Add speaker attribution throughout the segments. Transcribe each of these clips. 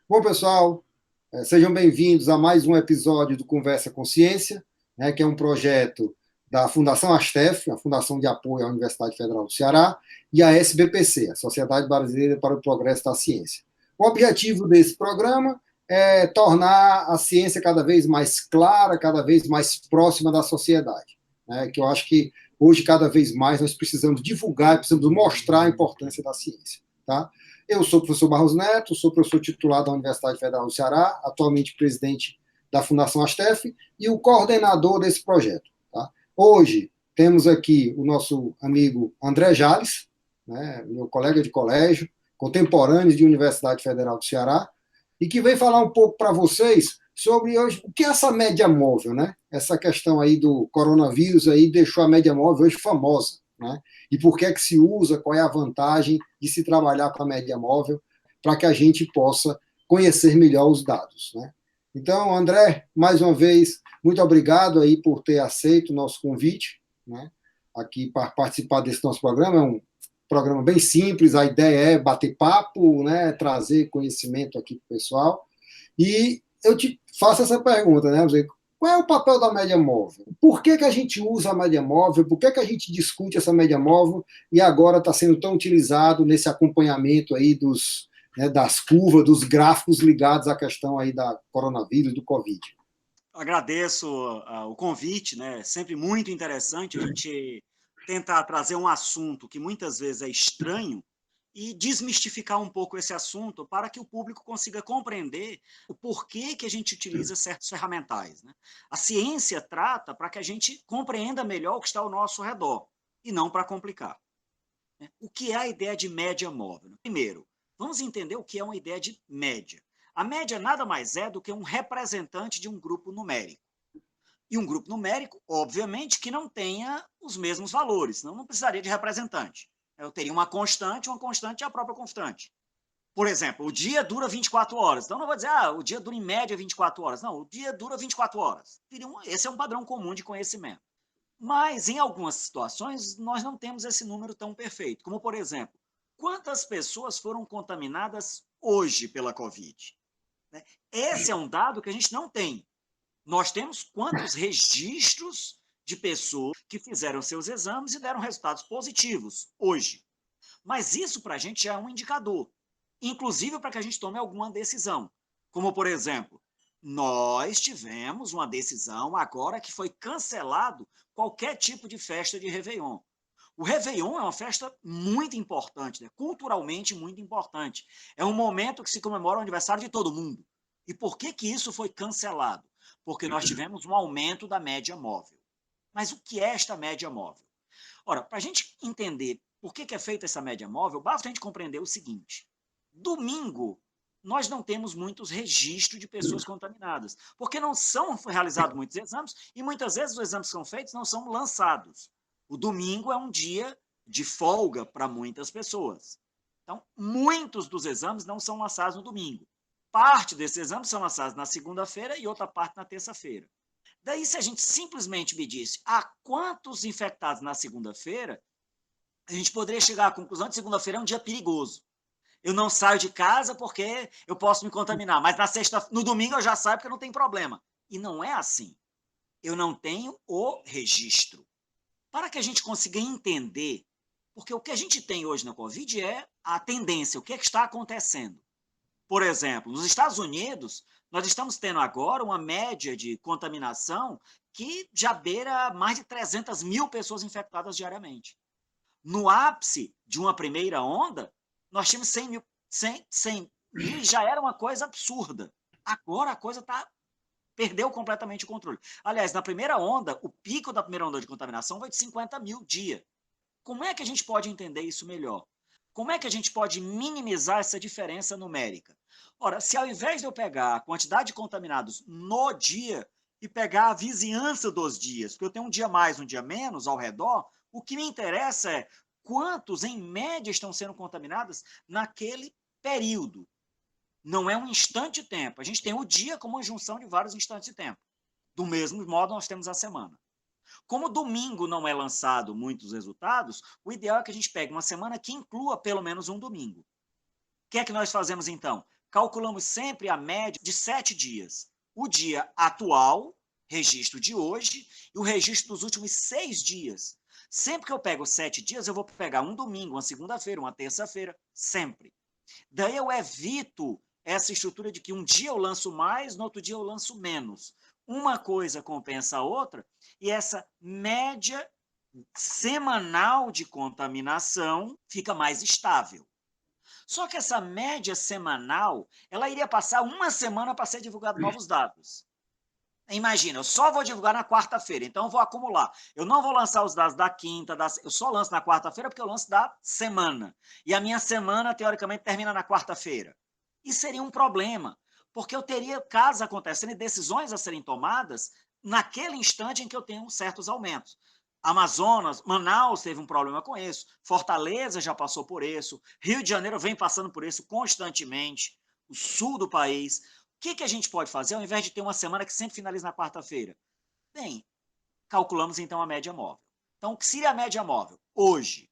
Speaker 1: Bom, pessoal, sejam bem-vindos a mais um episódio do Conversa Consciência, né, que é um projeto da Fundação Astef, a Fundação de Apoio à Universidade Federal do Ceará, e a SBPC, a Sociedade Brasileira para o Progresso da Ciência. O objetivo desse programa é tornar a ciência cada vez mais clara, cada vez mais próxima da sociedade, né, que eu acho que hoje, cada vez mais, nós precisamos divulgar, precisamos mostrar a importância da ciência. Tá? Eu sou o professor Barros Neto, sou professor titular da Universidade Federal do Ceará, atualmente presidente da Fundação Astef e o coordenador desse projeto. Tá? Hoje temos aqui o nosso amigo André Jales, né, meu colega de colégio, contemporâneo de Universidade Federal do Ceará, e que vem falar um pouco para vocês sobre hoje, o que é essa média móvel, né? Essa questão aí do coronavírus aí deixou a média móvel hoje famosa, né? E por que é que se usa, qual é a vantagem de se trabalhar com a média móvel para que a gente possa conhecer melhor os dados, né? Então, André, mais uma vez, muito obrigado aí por ter aceito o nosso convite, né? Aqui para participar desse nosso programa. É um programa bem simples, a ideia é bater papo, né? Trazer conhecimento aqui para o pessoal. E eu te faço essa pergunta, né? Qual é o papel da média móvel? Por que, que a gente usa a média móvel? Por que, que a gente discute essa média móvel e agora está sendo tão utilizado nesse acompanhamento aí das curvas, dos gráficos ligados à questão aí da coronavírus, do Covid?
Speaker 2: Agradeço o convite, né? Sempre muito interessante a gente tentar trazer um assunto que muitas vezes é estranho e desmistificar um pouco esse assunto para que o público consiga compreender o porquê que a gente utiliza certos ferramentais, né? A ciência trata para que a gente compreenda melhor o que está ao nosso redor e não para complicar, né? O que é a ideia de média móvel? Primeiro, vamos entender o que é uma ideia de média. A média nada mais é do que um representante de um grupo numérico. E um grupo numérico, obviamente, que não tenha os mesmos valores, senão não precisaria de representante. Eu teria uma constante é a própria constante. Por exemplo, o dia dura 24 horas. Então, não vou dizer, o dia dura em média 24 horas. Não, o dia dura 24 horas. Esse é um padrão comum de conhecimento. Mas, em algumas situações, nós não temos esse número tão perfeito. Como, por exemplo, quantas pessoas foram contaminadas hoje pela Covid? Né? Esse é um dado que a gente não tem. Nós temos quantos registros de pessoas que fizeram seus exames e deram resultados positivos hoje. Mas isso para a gente já é um indicador, inclusive para que a gente tome alguma decisão. Como, por exemplo, nós tivemos uma decisão agora que foi cancelado qualquer tipo de festa de Réveillon. O Réveillon é uma festa muito importante, né? Culturalmente muito importante. É um momento que se comemora o aniversário de todo mundo. E por que, que isso foi cancelado? Porque nós tivemos um aumento da média móvel. Mas o que é esta média móvel? Ora, para a gente entender por que, que é feita essa média móvel, basta a gente compreender o seguinte: domingo, nós não temos muitos registros de pessoas contaminadas, porque não são realizados muitos exames e muitas vezes os exames que são feitos não são lançados. O domingo é um dia de folga para muitas pessoas. Então, muitos dos exames não são lançados no domingo. Parte desses exames são lançados na segunda-feira e outra parte na terça-feira. Daí, se a gente simplesmente medisse quantos infectados na segunda-feira, a gente poderia chegar à conclusão de que segunda-feira é um dia perigoso. Eu não saio de casa porque eu posso me contaminar, mas no domingo eu já saio porque não tem problema. E não é assim. Eu não tenho o registro. Para que a gente consiga entender, porque o que a gente tem hoje na Covid é a tendência, o que, é que está acontecendo. Por exemplo, nos Estados Unidos, nós estamos tendo agora uma média de contaminação que já beira mais de 300 mil pessoas infectadas diariamente. No ápice de uma primeira onda, nós tínhamos 100 mil e já era uma coisa absurda. Agora a coisa perdeu completamente o controle. Aliás, na primeira onda, o pico da primeira onda de contaminação foi de 50 mil dia. Como é que a gente pode entender isso melhor? Como é que a gente pode minimizar essa diferença numérica? Ora, se ao invés de eu pegar a quantidade de contaminados no dia e pegar a vizinhança dos dias, porque eu tenho um dia mais, um dia menos ao redor, o que me interessa é quantos, em média, estão sendo contaminados naquele período. Não é um instante de tempo. A gente tem o dia como uma junção de vários instantes de tempo. Do mesmo modo, nós temos a semana. Como domingo não é lançado muitos resultados, o ideal é que a gente pegue uma semana que inclua pelo menos um domingo. O que é que nós fazemos então? calculamos sempre a média de 7 dias. O dia atual, registro de hoje, e o registro dos últimos 6 dias. Sempre que eu pego 7 dias, eu vou pegar um domingo, uma segunda-feira, uma terça-feira, sempre. Daí eu evito essa estrutura de que um dia eu lanço mais, no outro dia eu lanço menos. Uma coisa compensa a outra, e essa média semanal de contaminação fica mais estável. Só que essa média semanal, ela iria passar uma semana para ser divulgado novos dados. Imagina, eu só vou divulgar na quarta-feira, então eu vou acumular. Eu não vou lançar os dados da quinta, eu só lanço na quarta-feira porque eu lanço da semana. E a minha semana, teoricamente, termina na quarta-feira. Isso seria um problema, porque eu teria casos acontecendo e decisões a serem tomadas naquele instante em que eu tenho certos aumentos. Amazonas, Manaus teve um problema com isso, Fortaleza já passou por isso, Rio de Janeiro vem passando por isso constantemente, o sul do país. O que a gente pode fazer ao invés de ter uma semana que sempre finaliza na quarta-feira? Bem, calculamos então a média móvel. Então, o que seria a média móvel? Hoje.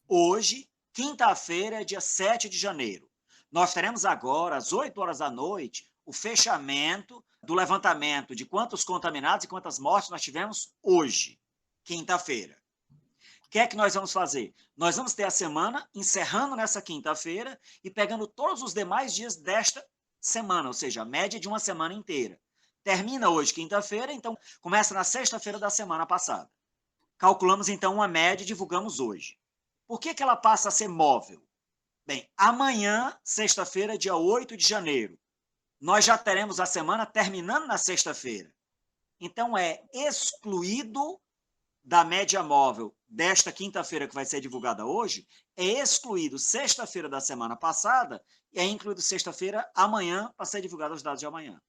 Speaker 2: Hoje, quinta-feira, dia 7 de janeiro. Nós teremos agora, às 8 horas da noite, o fechamento do levantamento de quantos contaminados e quantas mortes nós tivemos hoje, quinta-feira. O que é que nós vamos fazer? Nós vamos ter a semana encerrando nessa quinta-feira e pegando todos os demais dias desta semana, ou seja, a média de uma semana inteira. Termina hoje, quinta-feira, então começa na sexta-feira da semana passada. Calculamos, então, uma média e divulgamos hoje. Por que ela passa a ser móvel? Bem, amanhã, sexta-feira, dia 8 de janeiro, nós já teremos a semana terminando na sexta-feira. Então, é excluído da média móvel desta quinta-feira que vai ser divulgada hoje, é excluído sexta-feira da semana passada e é incluído sexta-feira amanhã para ser divulgado os dados de amanhã.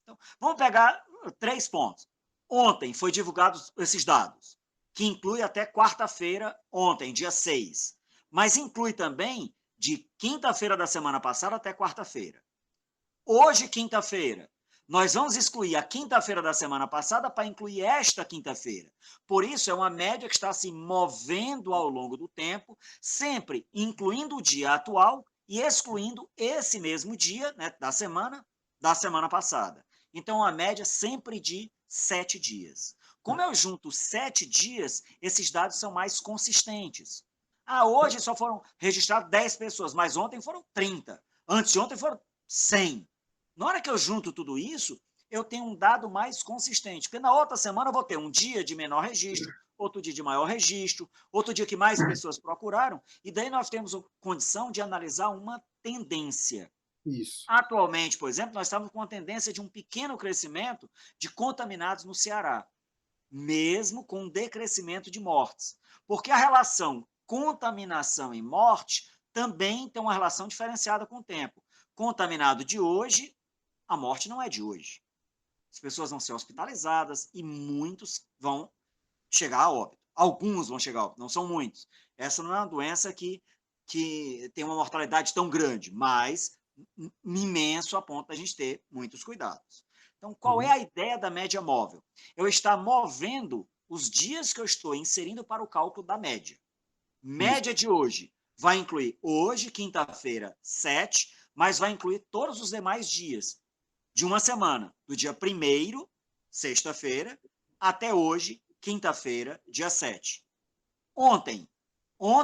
Speaker 2: Então, vamos pegar 3 pontos. Ontem foi divulgados esses dados, que inclui até quarta-feira, ontem, dia 6, mas inclui também de quinta-feira da semana passada até quarta-feira. Hoje, quinta-feira, nós vamos excluir a quinta-feira da semana passada para incluir esta quinta-feira. Por isso, é uma média que está se movendo ao longo do tempo, sempre incluindo o dia atual e excluindo esse mesmo dia, né, da semana passada. Então, a média sempre de 7 dias. Como eu junto 7 dias, esses dados são mais consistentes. Hoje só foram registradas 10 pessoas, mas ontem foram 30. Antes de ontem foram 100. Na hora que eu junto tudo isso, eu tenho um dado mais consistente, porque na outra semana eu vou ter um dia de menor registro, outro dia de maior registro, outro dia que mais pessoas procuraram, e daí nós temos a condição de analisar uma tendência.
Speaker 1: Isso.
Speaker 2: Atualmente, por exemplo, nós estamos com uma tendência de um pequeno crescimento de contaminados no Ceará, mesmo com um decrescimento de mortes, porque a relação contaminação e morte também tem uma relação diferenciada com o tempo. Contaminado de hoje, a morte não é de hoje. As pessoas vão ser hospitalizadas e muitos vão chegar a óbito. Alguns vão chegar a óbito, não são muitos. Essa não é uma doença que tem uma mortalidade tão grande, mas imenso a ponto da gente ter muitos cuidados. Então, qual é a ideia da média móvel? Eu estar movendo os dias que eu estou inserindo para o cálculo da média. Média de hoje vai incluir hoje, quinta-feira, 7, mas vai incluir todos os demais dias de uma semana, do dia 1º, sexta-feira, até hoje, quinta-feira, dia 7. Ontem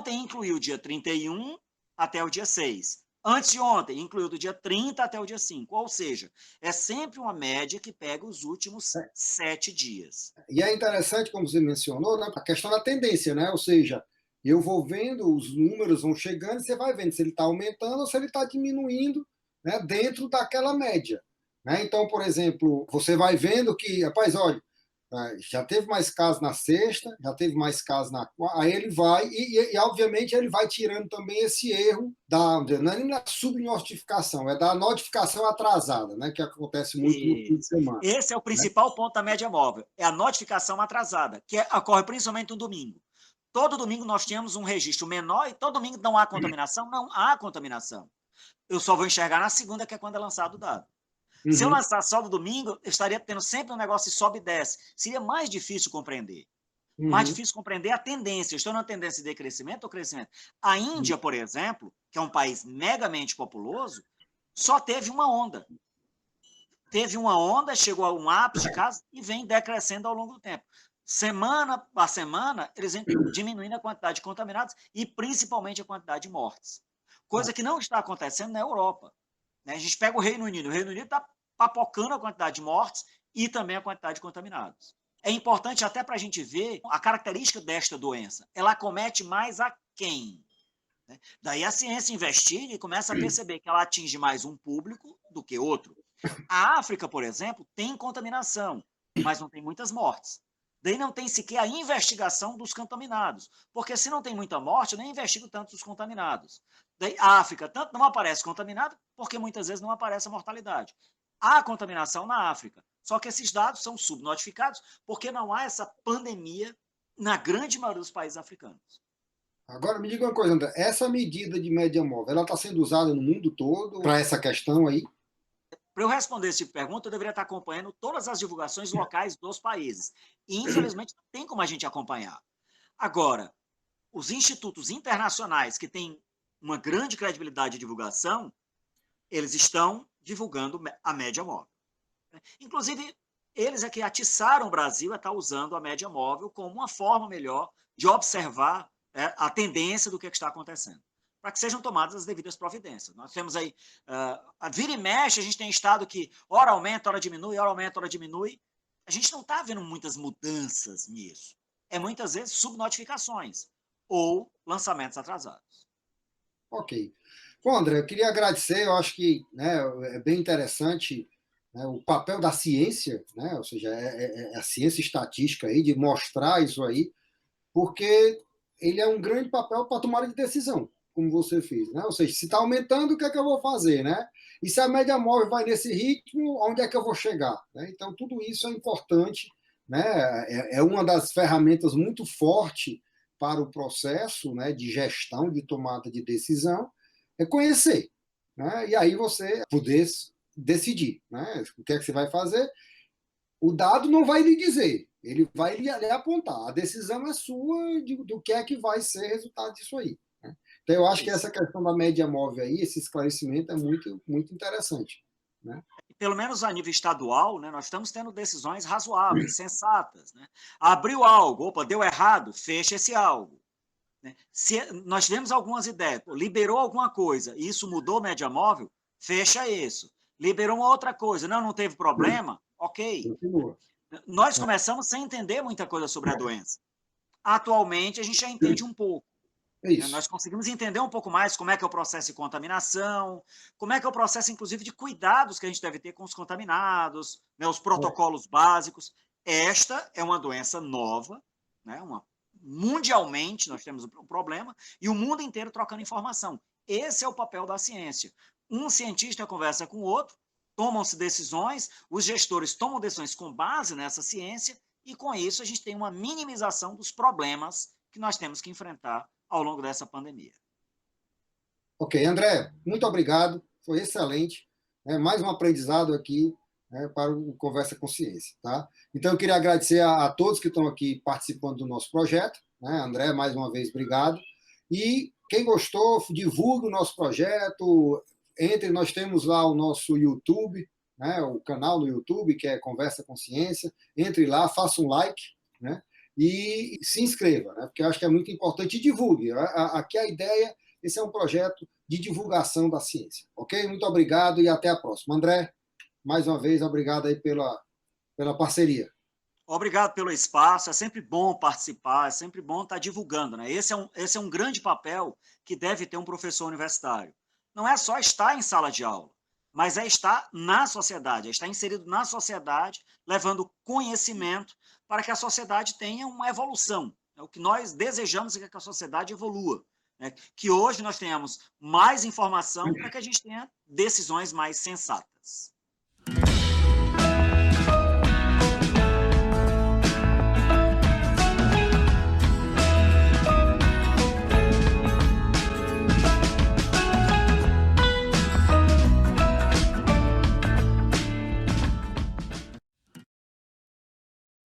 Speaker 2: incluiu o dia 31 até o dia 6. Antes de ontem, incluiu do dia 30 até o dia 5. Ou seja, é sempre uma média que pega os últimos 7 dias.
Speaker 1: E é interessante, como você mencionou, né, a questão da tendência, né? Ou seja, eu vou vendo, os números vão chegando, e você vai vendo se ele está aumentando ou se ele está diminuindo, né, dentro daquela média. Né? Então, por exemplo, você vai vendo que, rapaz, olha, já teve mais casos na sexta, já teve mais casos na quarta, aí ele vai, obviamente ele vai tirando também esse erro não é nem da subnotificação, é da notificação atrasada, né, que acontece muito no fim de semana.
Speaker 2: Esse é o principal ponto da média móvel, é a notificação atrasada, que ocorre principalmente no domingo. Todo domingo nós tínhamos um registro menor e todo domingo não há contaminação? Não há contaminação. Eu só vou enxergar na segunda, que é quando é lançado o dado. Se eu lançar só no domingo, eu estaria tendo sempre um negócio de sobe e desce. Seria mais difícil compreender. Mais difícil compreender a tendência. Eu estou numa tendência de decrescimento ou crescimento. A Índia, por exemplo, que é um país megamente populoso, só teve uma onda. Teve uma onda, chegou a um ápice de casos e vem decrescendo ao longo do tempo. Semana a semana, eles vêm diminuindo a quantidade de contaminados e principalmente a quantidade de mortes. Coisa que não está acontecendo na Europa. Né? A gente pega o Reino Unido está papocando a quantidade de mortes e também a quantidade de contaminados. É importante até para a gente ver a característica desta doença. Ela acomete mais a quem? Né? Daí a ciência investiga e começa a perceber que ela atinge mais um público do que outro. A África, por exemplo, tem contaminação, mas não tem muitas mortes. Daí não tem sequer a investigação dos contaminados, porque se não tem muita morte, eu nem investigo tanto os contaminados. Daí a África tanto não aparece contaminado, porque muitas vezes não aparece a mortalidade. Há contaminação na África, só que esses dados são subnotificados porque não há essa pandemia na grande maioria dos países africanos.
Speaker 1: Agora, me diga uma coisa, André. Essa medida de média móvel, ela está sendo usada no mundo todo para essa questão aí?
Speaker 2: Para eu responder esse tipo de pergunta, eu deveria estar acompanhando todas as divulgações locais dos países. E, infelizmente, não tem como a gente acompanhar. Agora, os institutos internacionais que têm uma grande credibilidade de divulgação, eles estão divulgando a média móvel. Inclusive, eles é que atiçaram o Brasil a estar usando a média móvel como uma forma melhor de observar a tendência do que está acontecendo, para que sejam tomadas as devidas providências. Nós temos aí, a vira e mexe, a gente tem estado que hora aumenta, hora diminui, hora aumenta, hora diminui. A gente não está vendo muitas mudanças nisso. É muitas vezes subnotificações ou lançamentos atrasados.
Speaker 1: Ok. Bom, André, eu queria agradecer, eu acho que, né, é bem interessante, né, o papel da ciência, né, ou seja, a ciência estatística aí, de mostrar isso aí, porque ele é um grande papel para tomada de decisão, como você fez, né? Ou seja, se está aumentando, o que é que eu vou fazer, né? E se a média móvel vai nesse ritmo, onde é que eu vou chegar? Né? Então, tudo isso é importante, né? É uma das ferramentas muito forte para o processo, né, de gestão, de tomada de decisão, é conhecer, né? E aí você poder decidir, né? O que é que você vai fazer. O dado não vai lhe dizer, ele vai lhe apontar. A decisão é sua do que é que vai ser resultado disso aí. Né? Então, eu acho que essa questão da média móvel aí, esse esclarecimento é muito, muito interessante. Né?
Speaker 2: Pelo menos a nível estadual, né, nós estamos tendo decisões razoáveis, sensatas. Né? Abriu algo, opa, deu errado, fecha esse algo. Né? Se nós tivemos algumas ideias, liberou alguma coisa e isso mudou média móvel, fecha isso. Liberou uma outra coisa, não teve problema, ok.
Speaker 1: Continua.
Speaker 2: Nós começamos sem entender muita coisa sobre a doença. Atualmente, a gente já entende um pouco.
Speaker 1: É isso.
Speaker 2: Nós conseguimos entender um pouco mais como é que é o processo de contaminação, como é que é o processo, inclusive, de cuidados que a gente deve ter com os contaminados, né, os protocolos básicos. Esta é uma doença nova, né, mundialmente nós temos um problema, e o mundo inteiro trocando informação. Esse é o papel da ciência. Um cientista conversa com o outro, tomam-se decisões, os gestores tomam decisões com base nessa ciência, e com isso a gente tem uma minimização dos problemas que nós temos que enfrentar ao longo dessa pandemia.
Speaker 1: Ok, André, muito obrigado, foi excelente. Mais um aprendizado aqui, né, para o Conversa com Ciência. Tá? Então, eu queria agradecer a todos que estão aqui participando do nosso projeto. Né? André, mais uma vez, obrigado. E quem gostou, divulgue o nosso projeto. Nós temos lá o nosso YouTube, né, o canal no YouTube, que é Conversa com Ciência. Entre lá, faça um like, né, e se inscreva, né, porque eu acho que é muito importante. E divulgue. Aqui a ideia, esse é um projeto de divulgação da ciência. Ok? Muito obrigado e até a próxima. André, mais uma vez, obrigado aí pela parceria.
Speaker 2: Obrigado pelo espaço, é sempre bom participar, é sempre bom estar divulgando. Né? Esse é um grande papel que deve ter um professor universitário. Não é só estar em sala de aula, mas é estar na sociedade, é estar inserido na sociedade, levando conhecimento para que a sociedade tenha uma evolução. O que nós desejamos é que a sociedade evolua. Né? Que hoje nós tenhamos mais informação para que a gente tenha decisões mais sensatas.